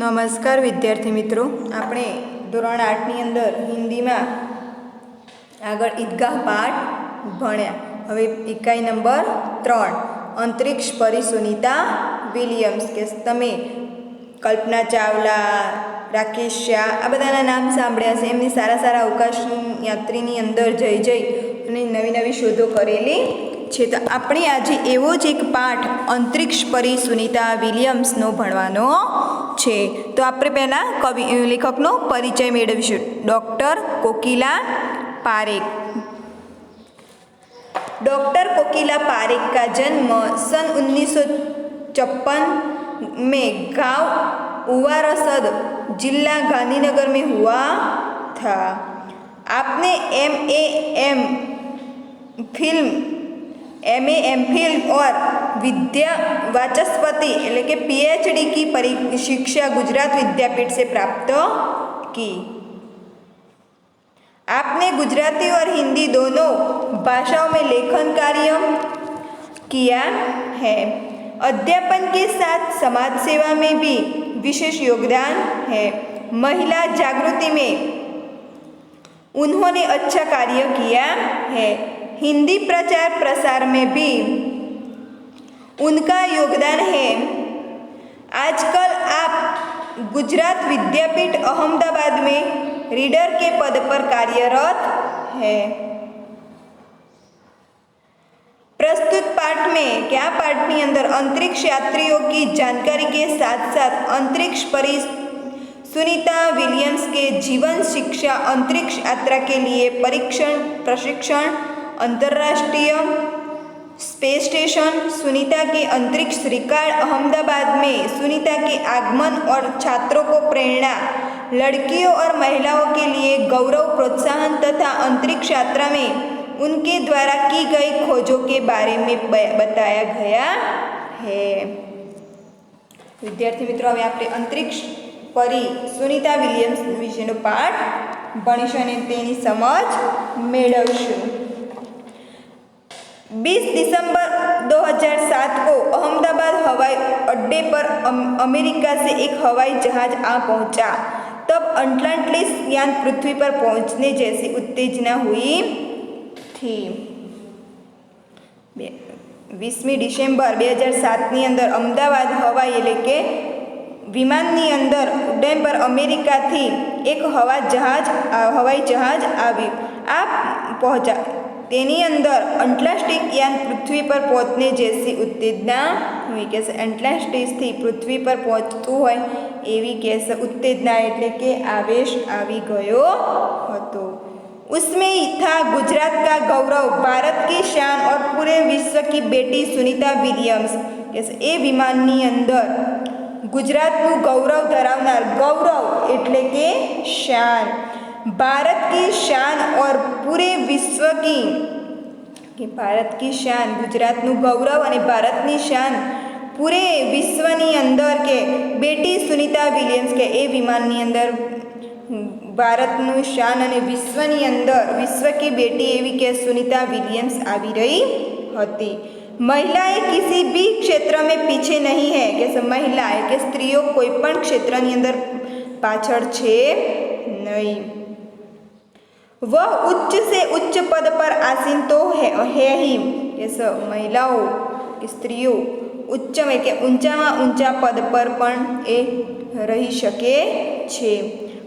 નમસ્કાર વિદ્યાર્થી મિત્રો, આપણે ધોરણ 8ની અંદર હિન્દીમાં આગળ ઈદગાહ પાઠ ભણ્યા. હવે ઇકાઈ નંબર 3 અંતરિક્ષ પરી સુનીતા વિલિયમ્સ. કે તમે કલ્પના ચાવલા, રાકેશ શાહ આ બધાના નામ સાંભળ્યા છે. એમની સારા અવકાશ યાત્રીની અંદર જઈ અને નવી નવી શોધો કરેલી છે. તો આપણે આજે એવો જ એક પાઠ અંતરિક્ષ પરી સુનીતા વિલિયમ્સનો ભણવાનો છે. તો આપણે પહેલાં લેખકનો પરિચય મેળવીશું. ડૉક્ટર કોકિલા પારેખ. डॉक्टर कोकिला पारेख का जन्म सन 1956 में गांव उवारसद जिला गांधीनगर में हुआ था. आपने एम फिल्म और विद्या वाचस्पति यानी कि PhD की शिक्षा गुजरात विद्यापीठ से प्राप्त की. आपने गुजराती और हिंदी दोनों भाषाओं में लेखन कार्य किया है. अध्यापन के साथ समाज सेवा में भी विशेष योगदान है. महिला जागृति में उन्होंने अच्छा कार्य किया है. हिंदी प्रचार प्रसार में भी उनका योगदान है. आजकल आप गुजरात विद्यापीठ अहमदाबाद में रीडर के पद पर कार्यरत है. प्रस्तुत पाठ में क्या पाठनी अंदर अंतरिक्ष यात्रियों की जानकारी के साथ साथ अंतरिक्ष परी सुनीता विलियम्स के जीवन, शिक्षा, अंतरिक्ष यात्रा के लिए प्रशिक्षण, अंतर्राष्ट्रीय स्पेस स्टेशन, सुनीता के अंतरिक्ष रिकॉर्ड, अहमदाबाद में सुनीता के आगमन और छात्रों को प्रेरणा, लड़कियों और महिलाओं के लिए गौरव, प्रोत्साहन तथा अंतरिक्ष यात्रा में उनके द्वारा की गई खोजों के बारे में बताया गया है. विद्यार्थी मित्रों, હવે આપણે અંતરિક્ષ પરી સુનીતા વિલિયમ્સ વિશેનો પાઠ ભણીશું અને તેની સમજ મેળવશું. 20 दिसंबर 2007 को अहमदाबाद हवाई अड्डे पर अमेरिका से एक हवाई जहाज आ पहुंचा. तब अटलांटिस यान पृथ्वी पर पहुंचने जैसी उत्तेजना हुई थी. 20 डिसेम्बर 2007 अंदर अमदावाद हवाई એટલે કે વિમાનની અંદર ઉડ્ડયન પર અમેરિકાથી એક હવાઈ જહાજ આવ્યું. આ પહોંચા તેની અંદર અટલાન્ટિક यान પૃથ્વી પર પહોંચને જેસી ઉત્તેજના हुई. કે એટલાન્ટિસથી પૃથ્વી પર પહોંચતું હોય એવી કેસ ઉત્તેજના એટલે કે આવેશ આવી ગયો હતો. उसमें था गुजरात का गौरव, भारत की शान और पूरे विश्व की बेटी सुनीता विलियम्स. એ વિમાનની અંદર ગુજરાતનું ગૌરવ ધરાવનાર, ગૌરવ એટલે કે શાન, भारत की शान और पूरे विश्व की कि भारत की शान गुजरातનું ગૌરવ અને ભારતની શાન પૂરે વિશ્વની અંદર કે બેટી સુનીતા વિલિયમ્સ કે એ વિમાનની અંદર ભારતનું શાન અને વિશ્વની અંદર વિશ્વ की बेटी એવી કે સુનીતા વિલિયમ્સ આવી રહી હતી. महिलाएं किसी भी क्षेत्र में पीछे नहीं है. કે મહિલા કે સ્ત્રીઓ કોઈ પણ ક્ષેત્રની અંદર પાછળ છે નહીં. वह उच्च से उच्च पद पर आसीन तो है ही. કે મહિલાઓ કે સ્ત્રીઓ ઉચ્ચ કે ઊંચામાં ઊંચા પદ પર પણ એ રહી શકે છે.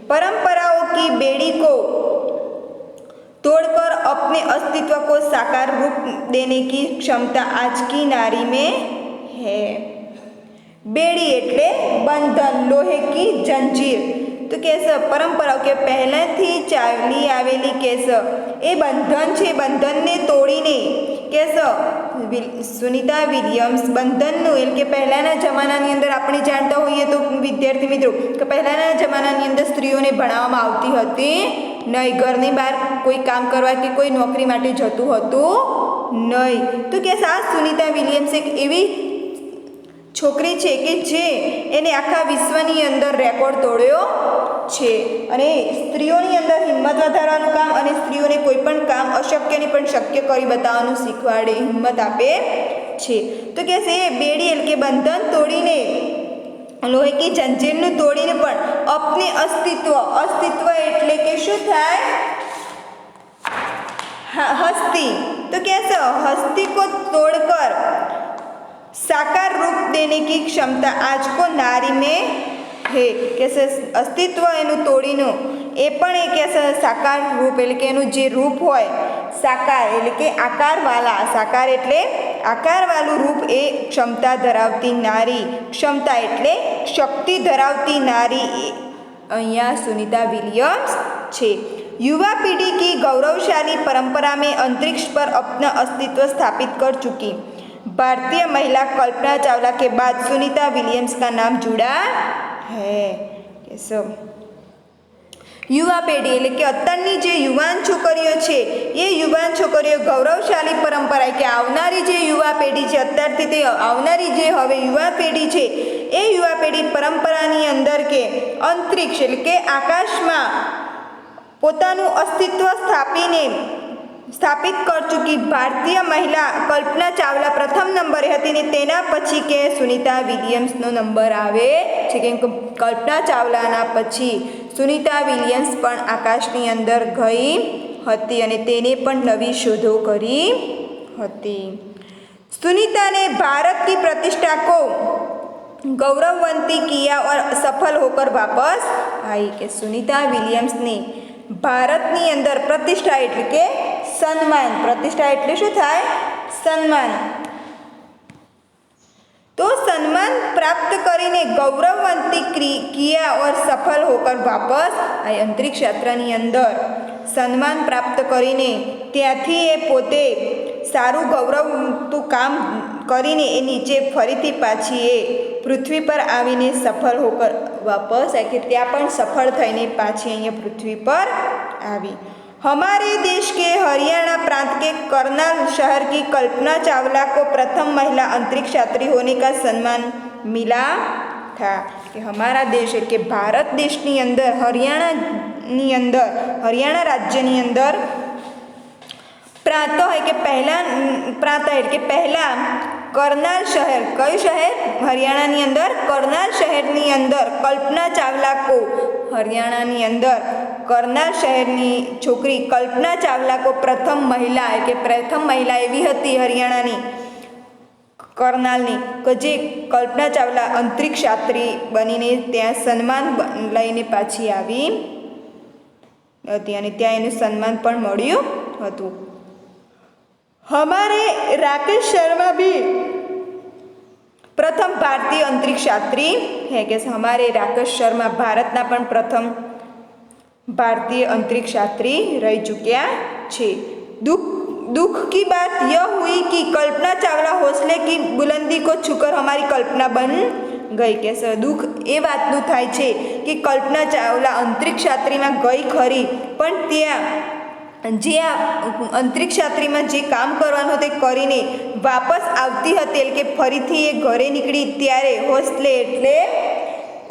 परंपराओं की बेड़ी को तोड़कर अपने अस्तित्व को साकार रूप देने की क्षमता आज की नारी में है. बेड़ी એટલે બંધન, લોહે की जंजीर. તો કેસ પરંપરાઓ કે પહેલાંથી ચાલી આવેલી કેસ એ બંધન છે. બંધનને તોડીને કેસ સુનીતા વિલિયમ્સ બંધનનું એટલે કે પહેલાંના જમાનાની અંદર આપણે જાણતા હોઈએ તો વિદ્યાર્થી મિત્રો કે પહેલાંના જમાનાની અંદર સ્ત્રીઓને ભણાવવામાં આવતી હતી નહીં. ઘરની બહાર કોઈ કામ કરવા કે કોઈ નોકરી માટે જતું હતું નહીં. તો કેસ આ સુનીતા વિલિયમ્સ એક એવી છોકરી છે કે જે એને આખા વિશ્વની અંદર રેકોર્ડ તોડ્યો છે અને સ્ત્રીઓની અંદર હિંમત વધારવાનું કામ અને સ્ત્રીઓને કોઈ પણ કામ અશક્યને પણ શક્ય કરી બતાવવાનું શીખવાડે, હિંમત આપે છે. તો કે એ બેડી એટલે કે બંધન તોડીને લોહી કી જંજીરનું તોડીને પણ અપને અસ્તિત્વ એટલે કે શું થાય? हस्ती। तो कैसे? हस्ती को तोड़कर साकार रूप देने की क्षमता आज को नारी में है। कैसे? अस्तित्व एनु तोड़ीनु ए पण एक कैसे साकार रूप એટલે કે એનું જે રૂપ હોય સાકાર એટલે કે આકારવાળા, સાકાર એટલે આકારવાળું રૂપ એ ક્ષમતા ધરાવતી નારી, ક્ષમતા એટલે શક્તિ ધરાવતી નારી અહીંયા સુનિતા વિલિયમ્સ છે। युवा पीढ़ी की गौरवशाली परंपरा में अंतरिक्ष पर अपना अस्तित्व स्थापित कर चुकी भारतीय महिला कल्पना चावला के बाद सुनीता विलियम्स का नाम जुड़ा है। कैसे? યુવા પેઢી એટલે કે અત્યારની જે યુવાન છોકરીઓ છે એ યુવાન છોકરીઓ ગૌરવશાળી પરંપરા કે આવનારી જે યુવા પેઢી છે, અત્યારથી તે આવનારી જે હવે યુવા પેઢી છે એ યુવા પેઢી પરંપરાની અંદર કે અંતરિક્ષ એટલે કે આકાશમાં પોતાનું અસ્તિત્વ સ્થાપિત કર ચૂકી ભારતીય મહિલા કલ્પના ચાવલા પ્રથમ નંબરે હતી ને તેના પછી કે સુનિતા વિલિયમ્સનો નંબર આવે છે, કેમ કે કલ્પના ચાવલાના પછી સુનિતા વિલિયમ્સ પણ આકાશની અંદર ગઈ હતી અને તેને પણ નવી શોધો કરી હતી। सुनीता ने भारत की प्रतिष्ठा को गौरववंती किया और सफल होकर वापस आई। કે સુનિતા વિલિયમ્સની ભારતની અંદર પ્રતિષ્ઠા એટલે કે સન્માન, પ્રતિષ્ઠા એટલે શું થાય? સન્માન। तो सम्मान प्राप्त કરીને ગૌરવવંતી કિયા और સફળ હોકર વાપસ આ અંતરિક્ષ યાત્રાની અંદર સન્માન પ્રાપ્ત કરીને ત્યાંથી એ પોતે સારું ગૌરવતું કામ કરીને એ નીચે ફરીથી પાછી એ પૃથ્વી પર આવીને સફળ હોકર વાપસ કે ત્યાં પણ સફળ થઈને પાછી અહીંયા પૃથ્વી પર આવી। हमारे देश के हरियाणा प्रांत के करनाल शहर की कल्पना चावला को प्रथम महिला अंतरिक्ष यात्री होने का सम्मान मिला था। कि हमारा देश के भारत देशની અંદર હરિયાણાની અંદર હરિયાણા રાજ્યની અંદર પ્રાંત હોય કે પહેલા પ્રાંત એટલે કે પહેલા કરનાલ શહેર, કયું શહેર? હરિયાણાની અંદર કરનાલ શહેરની અંદર કલ્પના ચાવલા કો, હરિયાણાની અંદર કરનાલ શહેરની છોકરી કલ્પના ચાવલા કો પ્રથમ મહિલા કે પ્રથમ મહિલા એવી હતી હરિયાણાની કરનાલની કે જે કલ્પના ચાવલા અંતરિક્ષ યાત્રી બનીને ત્યાં સન્માન લઈને પાછી આવી હતી અને ત્યાં એનું સન્માન પણ મળ્યું હતું। हमारे राकेश शर्मा भी प्रथम भारतीय अंतरिक्ष यात्री है। कि हमारे राकेश शर्मा भारतना पण प्रथम भारतीय अंतरिक्ष यात्री रह चुक्या छे। दुख की बात यह हुई कि कल्पना चावला हौसले की बुलंदी को छूकर हमारी कल्पना बन गई। कैसे? दुख ए बातનું થાય છે કે કલ્પના ચાવલા અંતરિક્ષ યાત્રીમાં ગઈ ખરી પણ ત્યાં જે આ અંતરિક્ષ યાત્રીમાં જે કામ કરવાનું તે કરીને વાપસ આવતી હતી એટલે કે ફરીથી એ ઘરે નીકળી ત્યારે હોસલે એટલે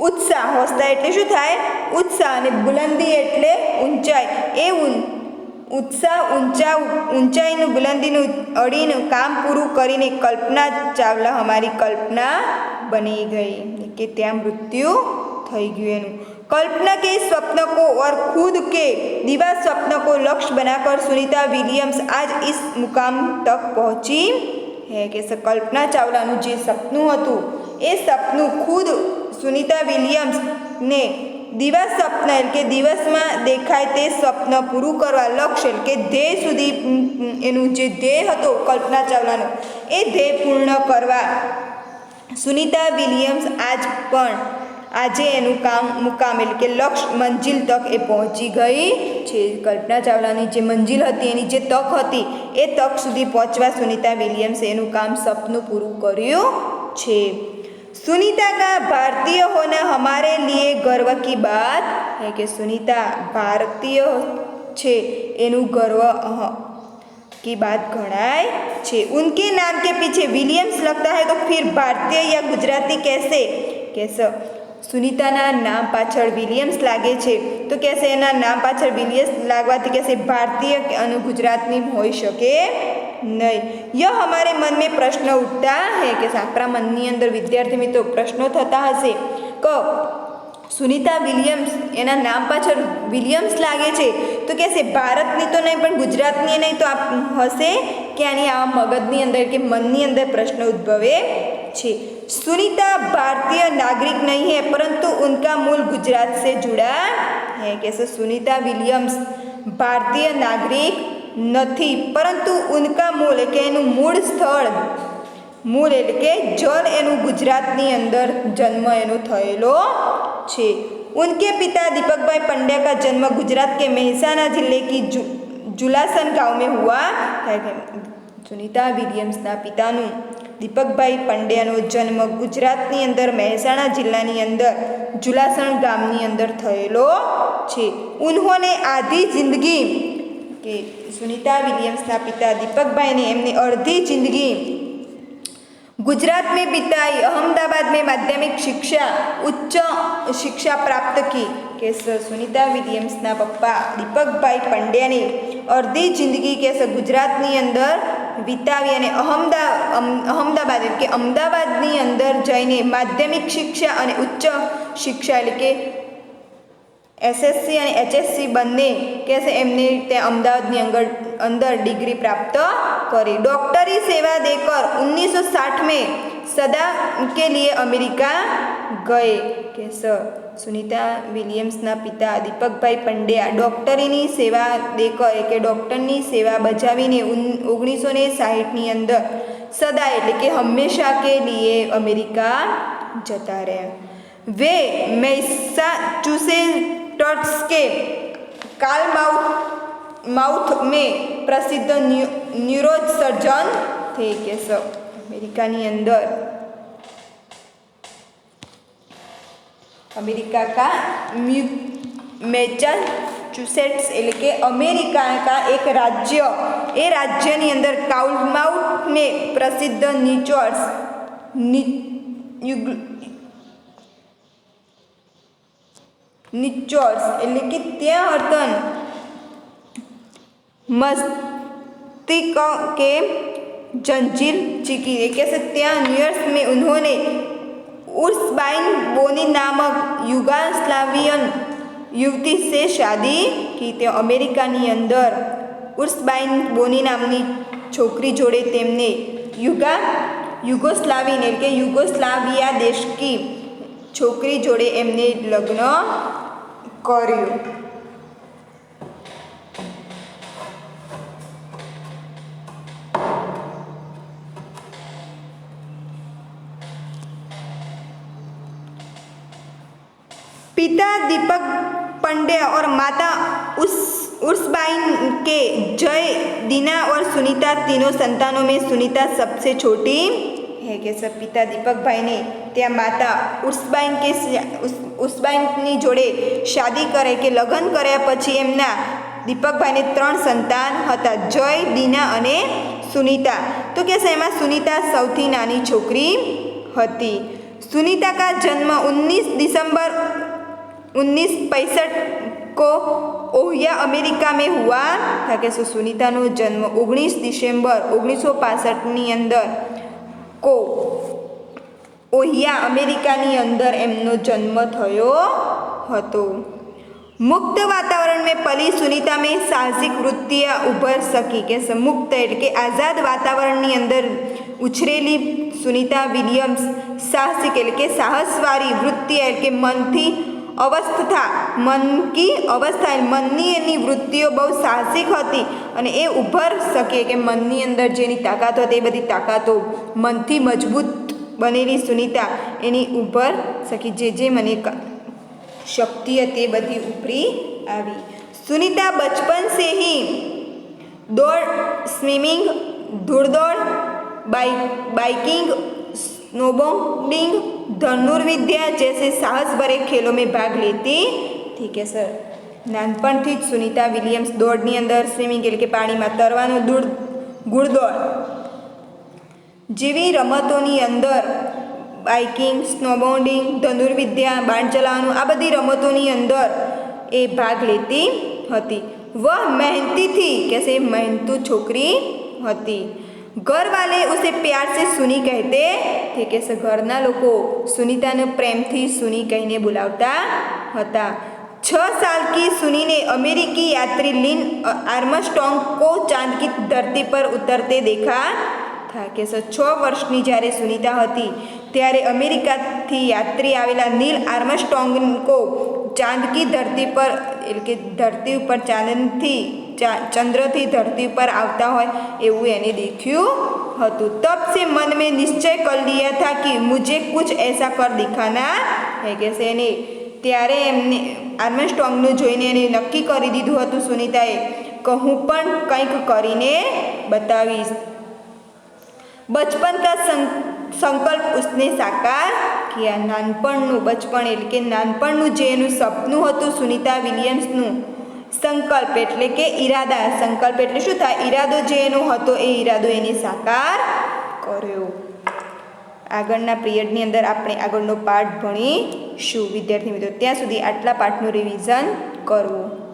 ઉત્સાહ, હોસલા એટલે શું થાય? ઉત્સાહ, અને બુલંદી એટલે ઊંચાઈ, એ ઉત્સાહ ઊંચાઈનું બુલંદીનું અડીનું કામ પૂરું કરીને કલ્પના ચાવલા हमारी कल्पना बनी गई કે ત્યાં મૃત્યુ થઈ ગયું એનું। कल्पना के स्वप्न को और खुद के दिवा स्वप्न को लक्ष्य बनाकर सुनीता विलियम्स आज इस मुकाम तक पहुंची है। कि कल्पना चावलाનું જે સપનું હતું એ સપનું ખુદ સુનિતા વિલિયમ્સ ને દિવા સ્વપ્ન એટલે કે દિવસમાં દેખાય તે સ્વપ્ન પૂરું કરવા લક્ષ્ય એટલે કે ધ્યેય સુધી એનું જે ધ્યેય હતો કલ્પના ચાવલાનો એ ધ્યેય પૂર્ણ કરવા સુનિતા વિલિયમ્સ આજે એનું મુકામ એટલે કે લક્ષ્ય મંજિલ તક એ પહોંચી ગઈ છે। કલ્પના ચાવલાની જે મંજિલ હતી એની જે તક હતી એ તક સુધી પહોંચવા સુનિતા વિલિયમ્સે એનું કામ સપનું પૂરું કર્યું છે। सुनीता का भारतीय होना हमारे लिए गर्व की बात है। कि सुनीता भारतीय छे एनु गर्व की बात गणाय छे। उनके नाम के पीछे विलियम्स लगता है तो फिर भारतीय या गुजराती कैसे? कैसे? સુનિતાના નામ પાછળ વિલિયમ્સ લાગે છે તો કહેશે એના નામ પાછળ વિલિયમ્સ લાગવાથી કહેશે ભારતીય અને ગુજરાતની હોઈ શકે नहीं। यह हमारे मन में प्रश्न उठता है કે આપણા મનની અંદર વિદ્યાર્થી મિત્રો પ્રશ્નો થતા હશે કે સુનિતા વિલિયમ્સ એના નામ પાછળ વિલિયમ્સ લાગે છે તો કહેશે ભારતની તો નહીં પણ ગુજરાતની નહીં તો હશે કે આની આ મગજની અંદર કે મનની અંદર પ્રશ્ન ઉદ્ભવે છે। सुनीता भारतीय नागरिक नहीं है परंतु उनका मूल गुजरात से जुड़ा है। कैसे सुनीता विलियम्स भारतीय नागरिक नहीं परंतु उनका मूल के मूल स्थल मूल एटले के जल एनु गुजरातनी अंदर जन्म एनु थयेलो छे। उनके पिता दीपक भाई पंड्या का जन्म गुजरात के मेहसाणा जिले की जुलासन गांव में हुआ। सुनीता विलियम्सना पितानु दीपकभाई पंड्यानो जन्म गुजरातनी अंदर मेहसाणा जिल्लानी अंदर जुलासण गामनी अंदर थयेलो छे। उन्होंने आधी जिंदगी के सुनीता विलियम्सना पिता दीपकभाई ने एमनी अर्धी जिंदगी गुजरात में बिताई। अहमदाबाद में माध्यमिक शिक्षा उच्च शिक्षा प्राप्त की। के सुनीता विलियम्सना पप्पा दीपकभाई पंड्या ने अर्धी जिंदगी के गुजरातनी अंदर वितावी અને અહમદાબાદ એટલે કે અમદાવાદની અંદર જઈને માધ્યમિક શિક્ષા અને ઉચ્ચ શિક્ષા એટલે કે એસએસસી અને એચએસસી બંને કે છે એમને તે અમદાવાદની અંદર ડિગ્રી પ્રાપ્ત કરી। डॉक्टरी सेवा देकर 1960 में सदा के लिए अमेरिका गए। के सुनीता विलियम्सना पिता दीपकभाई पंड्या डॉक्टरीनी सेवा देकर के डॉक्टरनी सेवा बजावीने 1960 अंदर सदा एटले के हमेशा के लिए अमेरिका जता रहे। वे मैसाचुसेट्स के कालमाउथ में प्रसिद्ध न्यूरो सर्जन थे। के अमेरिका अंदर अमेरिका का मैसाचुसेट्स एटले के अमेरिका का एक राज्य ए राज्यनी अंदर कालमाउथ में प्रसिद्ध निचोर्स एटले के त्या हतन मस्तिष्क के जंजीर चीकी। कैसे त्या न्यूयॉर्क में उन्होंने उर्सबाइन बोनी नामक युगोस्लावियन युवती से शादी की। ते अमेरिकानी अंदर उर्सबाइन बोनी नामनी छोकरी जोड़े तेमने युगोस्लावियन એટલે કે युगोस्लाविया देश की छोकरी जोड़े एमने लग्न कर्યું। पिता दीपक पंड्या और माता उर्सबाइन के जय दीना और सुनीता तीनों संतानों में सुनीता सबसे छोटी है। कि सब पिता दीपक भाई ने त्या माता उर्सबाइन जोड़े शादी करे के लग्न कर्या पछी एमना दीपक भाई ने 3 संतान हता जय दीना अने सुनीता। तो के एमां सुनीता सौथी नानी छोकरी हती। सुनीता का जन्म 19 दिसंबर 1965 को ओहिया अमेरिका में हुआ था। कि सुनीता नो जन्म 19 दिसंबर 1965 अंदर को ओहिया अमेरिका अंदर एमनो जन्म थयो हतो। मुक्त वातावरण में पली सुनीता में साहसिक वृत्तियाँ उभर सकी। के मुक्त एटले के आज़ाद वातावरण अंदर उछरेली सुनीता विलियम्स साहसिक एटले के साहसवारी वृत्ति एटले के मनथी अवस्था मनकी अवस्था मननी एनी वृत्तिओ बहु साहसिक हती अने ए उभर सके के मननी अंदर जेनी ताकत हती ए बधी ताकतो मनथी मजबूत बनेली सुनीता एनी उभर सकी। जे मने शक्ति हती ए बधी उभरी आवी। सुनीता बचपन से ही दौड़ स्विमिंग धूड़दौड़ बाइकिंग स्नोबोर्डिंग धनुर्विद्या जैसे साहस भरे खेलों में भाग लेती थी। के सर नानपणथी ज सुनीता विलियम्स दौड़नी अंदर स्विमिंग एटले के पाणीमां तरवानो घुड़दौड़ जेवी रमतोनी अंदर बाइकिंग स्नोबोर्डिंग धनुर्विद्या बाण चलाववानुं आ बधी रमतोनी अंदर ए भाग लेती हती। वह मेहनती थी। कैसे मेहनतू छोकरी હતી। घर वाले उसे प्यार से सुनी कहते थे કે ઘરના લોકો સુનીતાને પ્રેમથી સુની કહીને બોલાવતા હતા। 6 साल की सुनी ने अमेरिकी यात्री लिन आर्मस्ट्रॉन्ग को चांद की धरती पर उतरते देखा था કે 6 વર્ષની જ્યારે સુનીતા હતી ત્યારે અમેરિકાથી યાત્રી આવેલા નીલ આર્મસ્ટ્રોંગકો ચાંદ કી ધરતી પર એટલે કે ધરતી ઉપર ચંદ્રથી ધરતી પર આવતા હોય એવું એને દેખ્યું હતું। तब से मन में निश्चय कर लिया था कि मुझे कुछ ऐसा कर दिखाना है કે એને ત્યારે એમને આર્મસ્ટ્રોંગનું જોઈને એને નક્કી કરી દીધું હતું સુનીતાએ કે હું પણ કંઈક કરીને બતાવીશ। बचपन का संकल्प उसने साकार किया। નાનપણનું બચપણ એટલે કે નાનપણનું જે એનું સપનું હતું સુનીતા વિલિયમ્સનું સંકલ્પ એટલે કે ઈરાદા સંકલ્પ એટલે શું થાય ઈરાદો જે એનો હતો એ ઈરાદો એને સાકાર કર્યો। આગળના પિરિયડની અંદર આપણે આગળનો પાઠ ભણીશું વિદ્યાર્થી મિત્રો ત્યાં સુધી આટલા પાઠનું રિવિઝન કરવું।